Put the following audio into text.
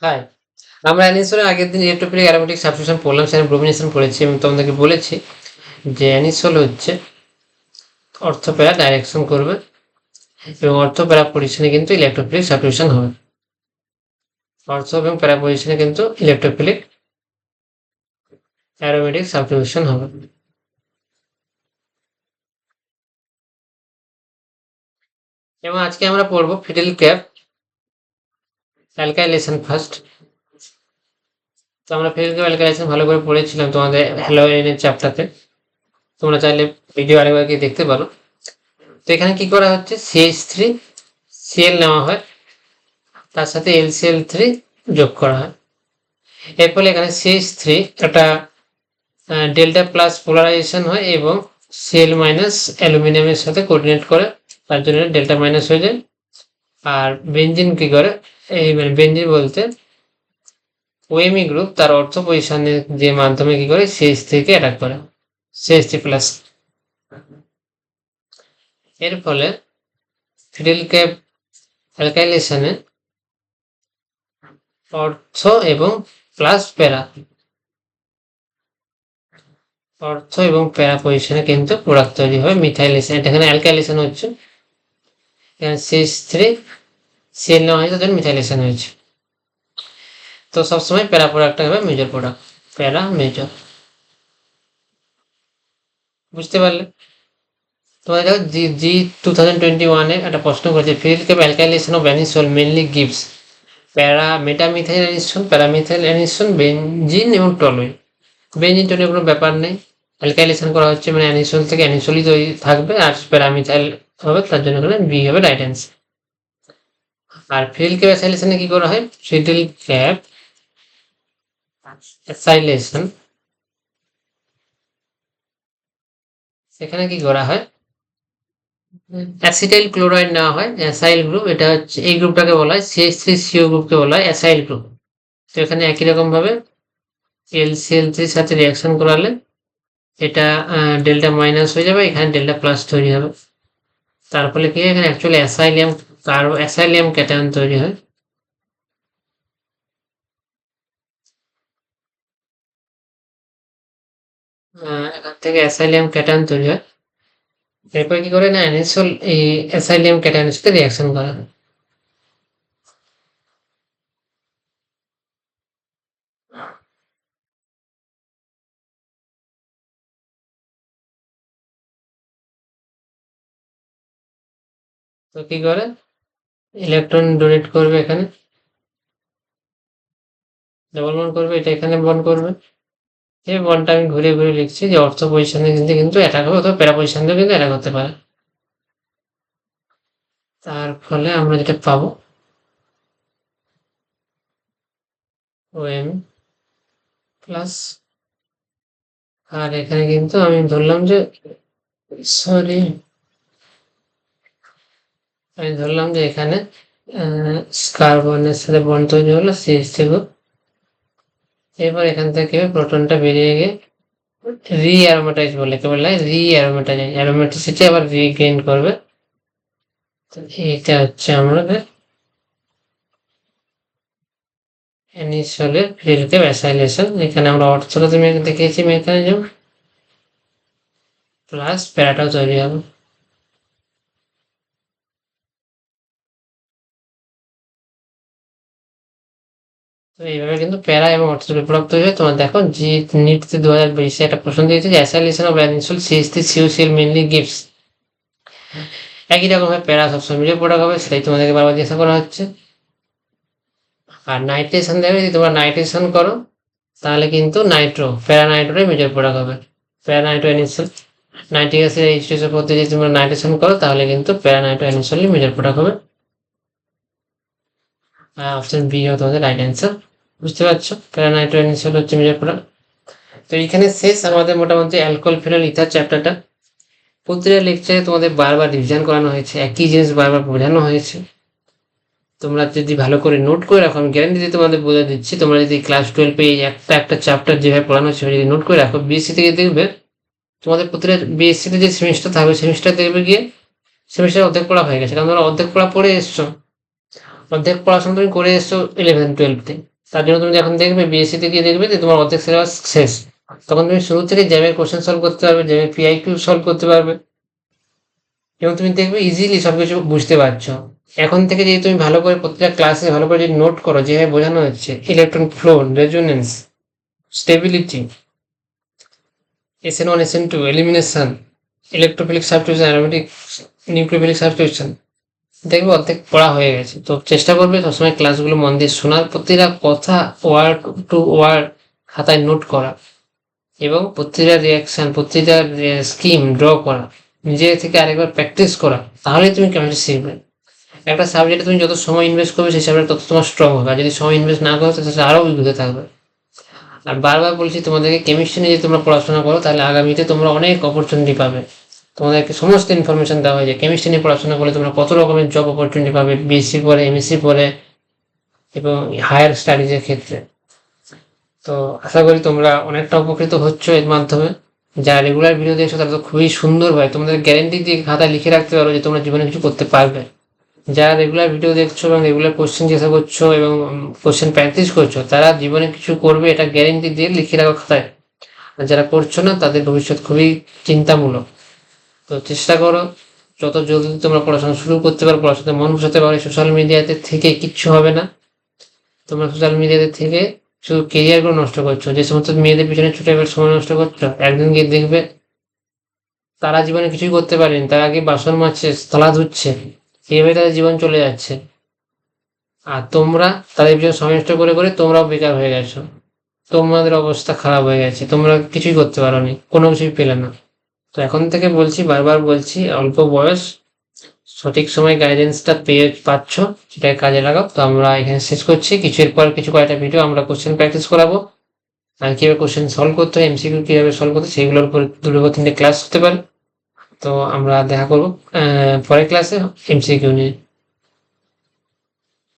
High, আমরা অ্যানিসোলের আগের দিন ইলেকট্রোফিলিক অ্যারোমেটিক সাবস্টিটিউশন পড়লাম, সেখানে ব্রোমিনেশন পড়েছি এবং তোমাদেরকে বলেছি যে অ্যানিসোল হচ্ছে অর্থোপ্যারা ডাইরেকশন করবে এবং অর্থোপ্যারা পজিশনে কিন্তু ইলেকট্রোফিলিক সাবস্টিটিউশন হবে। অর্থ এবং প্যারা পজিশনে কিন্তু ইলেকট্রোফিলিক অ্যারোমেটিক সাবস্টিটিউশন হবে। এবং আজকে আমরা পড়বো ফিডেল ক্যাপ অ্যালকাইলেশন ফার্স্ট। তো আমরা ফিডেল ক্যাপ অ্যালকাইলেশন ভালো করে পড়েছিলাম তোমাদের হ্যালোজেনের চ্যাপ্টারতে, তোমরা চাইলে ভিডিও আরেকবার গিয়ে দেখতে পারো। তো এখানে কি করা হচ্ছে, CH3 Cl নেওয়া হয়, তার সাথে LCl3 যোগ করা হয়। এর ফলে এখানে CH3 একটা ডেল্টা প্লাস পোলারাইজেশন হয় এবং Cl মাইনাস অ্যালুমিনিয়ামের সাথে কোঅর্ডিনেট করে, তার জন্য ডেল্টা মাইনাস হয়ে যায়। আর বেঞ্জিন কি করে, এই মানে বেঞ্জিন বলতে ওএমই গ্রুপ তার অর্থ পজিশনের যে মাধ্যমে কি করে CH3 কে অ্যাটাক করে, CH3 প্লাস। এর ফলে ফিডেল ক্যাপ অ্যালকাইলেশনে অর্থ এবং প্লাস প্যারা, অর্থ এবং প্যারা পজিশনে কিন্তু প্রোডাক্ট তৈরি হয় মিথাইলেশন। এটা এখানে অ্যালকাইলেশন হচ্ছে, এখানে CH3 Cl নেওয়া হয়েছে, তার মিথাইলেশন হয়েছে। তো সবসময় প্যারা প্রোডাক্টটা হবে মেজর প্রোডাক্ট, প্যারা মেজর। বুঝতে পারলে? তোমাদের দেখো জি 2021 একটা প্রশ্ন করেছে, ফিডেল ক্যাপ alkylation of anisole mainly gives para meta methyl anisole, para methyl anisole, benzene এবং টলুইন। বেনজিন টলুইন কোনো ব্যাপার নেই, অ্যালকাইলেশন করা হচ্ছে মানে অ্যানিসোল থেকে অ্যানিসোলই তৈরি থাকবে, আর প্যারামিথাইল হবে, তার জন্য এখানে বি হবে রাইট অ্যান্সার। আর ফিডেল ক্যাপ অ্যাসাইলেশনে কি করা হয়, ফিডেল ক্যাপ অ্যাসাইলেশন সেখানে কি করা হয়, অ্যাসিটাইল ক্লোরাইড নেওয়া হয়, অ্যাসাইল গ্রুপ, এটা হচ্ছে এই গ্রুপটাকে বলা হয় CH3CO গ্রুপকে বলা হয় অ্যাসাইল গ্রুপ। তো এখানে একই রকম ভাবে LCl3 সাথে রিয়াকশন করালে এটা ডেল্টা মাইনাস হয়ে যাবে, এখানে ডেল্টা প্লাস তৈরি হবে। তার ফলে কি এখানে অ্যাকচুয়ালি অ্যাসাইলিয়াম ক্যাটায়ন তৈরি হয়। এখান থেকে অ্যাসাইলিয়াম ক্যাটায়ন তৈরি হয়। এরপর কি করে না, অ্যানিসোল এই অ্যাসাইলিয়াম ক্যাটায়নের সাথে রিয়াকশন করা হয়। তো কি করে, ইলেকট্রন ডোনেট করবে, এখানে ডবল বন্ড করবে, এটা এখানে বন্ড করবে। এই বন্ডটা আমি ঘুরে ঘুরে লিখছি যে অর্থ পজিশনে কিন্তু অ্যাটাক হবে, অথবা প্যারা পজিশনেও কিন্তু অ্যাটাক হতে পারে। তার ফলে আমরা যেটা পাবো OM প্লাস, আর এখানে কিন্তু আমি ধরলাম যে সরি আমি ধরলাম যে এখানে কার্বনের সাথে বন্ড তৈরি হলো CH3 গ্রুপ। এরপর এখান থেকে প্রোটনটা বেরিয়ে গিয়ে রি অ্যারোমেটাইজ বলে, কে বলে রি অ্যারোমেটাইজ, অ্যারোমেটিসিটি আবার রিগেইন করবে। তো এটা হচ্ছে আমাদের অ্যানিসোলের ফিডেল ক্যাপ অ্যাসাইলেশন। এখানে আমরা অর্থটা তুমি দেখিয়েছি মেকানিজম, প্লাস প্যারাটাও তৈরি হবে। তো এইভাবে কিন্তু প্যারা এবং অর্থ বিপ্লব তৈরি হয়। তোমার দেখো জি নিট 2020 একটা প্রশ্ন দিয়েছে যে acylation of anisole CH3COCl mainly gives, একই রকম ভাবে প্যারা সবসময় মিডিয়াম প্রোডাক্ট হবে, সেটাই তোমাদেরকে বারবার জিজ্ঞাসা করা হচ্ছে। আর নাইট্রেশন দেবে, যদি তোমরা নাইট্রেশন করো তাহলে কিন্তু নাইট্রো, প্যারা নাইট্রোটাই মেজর প্রোডাক্ট হবে, প্যারা নাইট্রো অ্যানিসোল। নাইট্রিক অ্যাসিড H2SO পদ্ধতি যদি তোমরা নাইট্রেশন করো তাহলে কিন্তু প্যারা নাইট্রো অ্যানিসোলই মেজর প্রোডাক্ট হবে। অপশন বি হবে তোমাদের রাইট অ্যান্সার। বুঝতে পারছো, প্যারা নাইট্রো অ্যানিসোল হচ্ছে মেজর প্রোডাক্ট। তো এখানে শেষ আমাদের মোটামুটি অ্যালকোহল ফেনল ইথার চ্যাপ্টারটা। প্রতিটা লেকচারে তোমাদের বারবার রিভিশন করানো হয়েছে, একই জিনিস বারবার বোঝানো হয়েছে। তোমরা যদি ভালো করে নোট করে রাখো, আমি গ্যারান্টি দিয়ে তোমাদের বলে দিচ্ছি, তোমরা যদি ক্লাস 12-এ একটা একটা চ্যাপ্টার যেভাবে পড়ানো হচ্ছে যদি নোট করে রাখো, বিএসসি থেকে দেখবে তোমাদের প্রতিটা বিএসসিতে যে সেমিস্টার থাকবে, সেমিস্টার দেখবে গিয়ে সেমিস্টার অর্ধেক পড়া হয়ে গেছে, কারণ তোমরা অর্ধেক পড়া পড়ে এসছো, অর্ধেক পড়াশোনা তুমি করে এসছো 11-12-তে। তার জন্য তুমি এখন দেখবে বিএসসিতে গিয়ে দেখবে যে তোমার অর্ধেক সিলেবাস শেষ। তখন তুমি শুরু থেকে জ্যামের কোশ্চেন সলভ করতে পারবে, জ্যামের পিআইকিউ সলভ করতে পারবে এবং তুমি দেখবে ইজিলি সবকিছু বুঝতে পারছো। এখন থেকে যদি তুমি ভালো করে প্রত্যেকটা ক্লাসে ভালো করে যদি নোট করো যেভাবে বোঝানো হচ্ছে, electron flow, resonance, stability, SN1 SN2, elimination, electrophilic substitution, aromatic nucleophilic substitution, দেখবে অর্ধেক পড়া হয়ে গেছে। তো চেষ্টা করবে সবসময় ক্লাসগুলো মন দিয়ে শোনার, প্রতিটা কথা ওয়ার্ড টু ওয়ার্ড খাতায় নোট করা এবং প্রতিটা রিয়াকশন, প্রতিটা স্কিম ড্র করা, নিজে থেকে আরেকবার প্র্যাকটিস করা, তাহলে তুমি কেমিস্ট্রি শিখবে। একটা সাবজেক্টে তুমি যত সময় ইনভেস্ট করবে সেই সাবজেক্ট তত তোমার স্ট্রং হবে, আর যদি সময় ইনভেস্ট না করো তাহলে আরও উইক থাকবে। আর বারবার বলছি তোমাদেরকে, কেমিস্ট্রি নিয়ে যদি তোমরা পড়াশোনা করো তাহলে আগামীতে তোমরা অনেক অপরচুনিটি পাবে। তোমাদেরকে সমস্ত ইনফরমেশন দেওয়া হয় যে কেমিস্ট্রি নিয়ে পড়াশোনা করলে তোমরা কত রকমের জব অপরচুনিটি পাবে, বিএসসি পরে, এমএসসি পরে এবং হায়ার স্টাডিজের ক্ষেত্রে। তো আশা করি তোমরা অনেকটা উপকৃত হচ্ছ এর মাধ্যমে। যারা রেগুলার ভিডিও দেখছো তারা তো খুবই সুন্দরভাবে তোমাদের গ্যারেন্টি দিয়ে খাতায় লিখে রাখতে পারো যে তোমরা জীবনে কিছু করতে পারবে। যারা রেগুলার ভিডিও দেখছো এবং রেগুলার কোশ্চেন জিজ্ঞাসা করছো এবং কোশ্চেন প্র্যাকটিস করছো, তারা জীবনে কিছু করবে এটা গ্যারেন্টি দিয়ে লিখে রাখো খাতায়। আর যারা করছো না তাদের ভবিষ্যৎ খুবই চিন্তামূলক। তো চেষ্টা করো যত জলদি তোমরা পড়াশোনা শুরু করতে পারো, পড়াশোনাতে মন বসাতে পারো। সোশ্যাল মিডিয়াতে থেকে কিচ্ছু হবে না। তোমরা সোশ্যাল মিডিয়াতে থেকে শুধু কেরিয়ারগুলো নষ্ট করছো। যে সমস্ত মেয়েদের পিছনে ছুটে এবার সময় নষ্ট করছো, একদিন গিয়ে দেখবে তারা জীবনে কিছুই করতে পারেনি, তারা আগে বাসন মাজছে, থালা ধুচ্ছে, এইভাবে তাদের জীবন চলে যাচ্ছে। আর তোমরা তাদের পিছনে সময় নষ্ট করে করে তোমরাও বেকার হয়ে গেছো, তোমাদের অবস্থা খারাপ হয়ে গেছে, তোমরা কিছুই করতে পারোনি, কোনো কিছুই পেলে না। তো এখন থেকে বলছি, বারবার বলছি, অল্প বয়স, সঠিক সময় গাইডেন্সটা পাচ্ছ, সেটাকে কাজে লাগাও। তো আমরা এখানে শেষ করছি। কিছু এরপর কিছু কয়েকটা ভিডিও আমরা কোশ্চেন প্র্যাকটিস করাবো, আর কীভাবে কোশ্চেন সলভ করতে হয়, এমসিকিউ কীভাবে সলভ করতে হয় সেগুলোর উপর 2-3টে ক্লাস হতে পারে। তো আমরা দেখা করবো পরের ক্লাসে এমসিকিউ নিয়ে।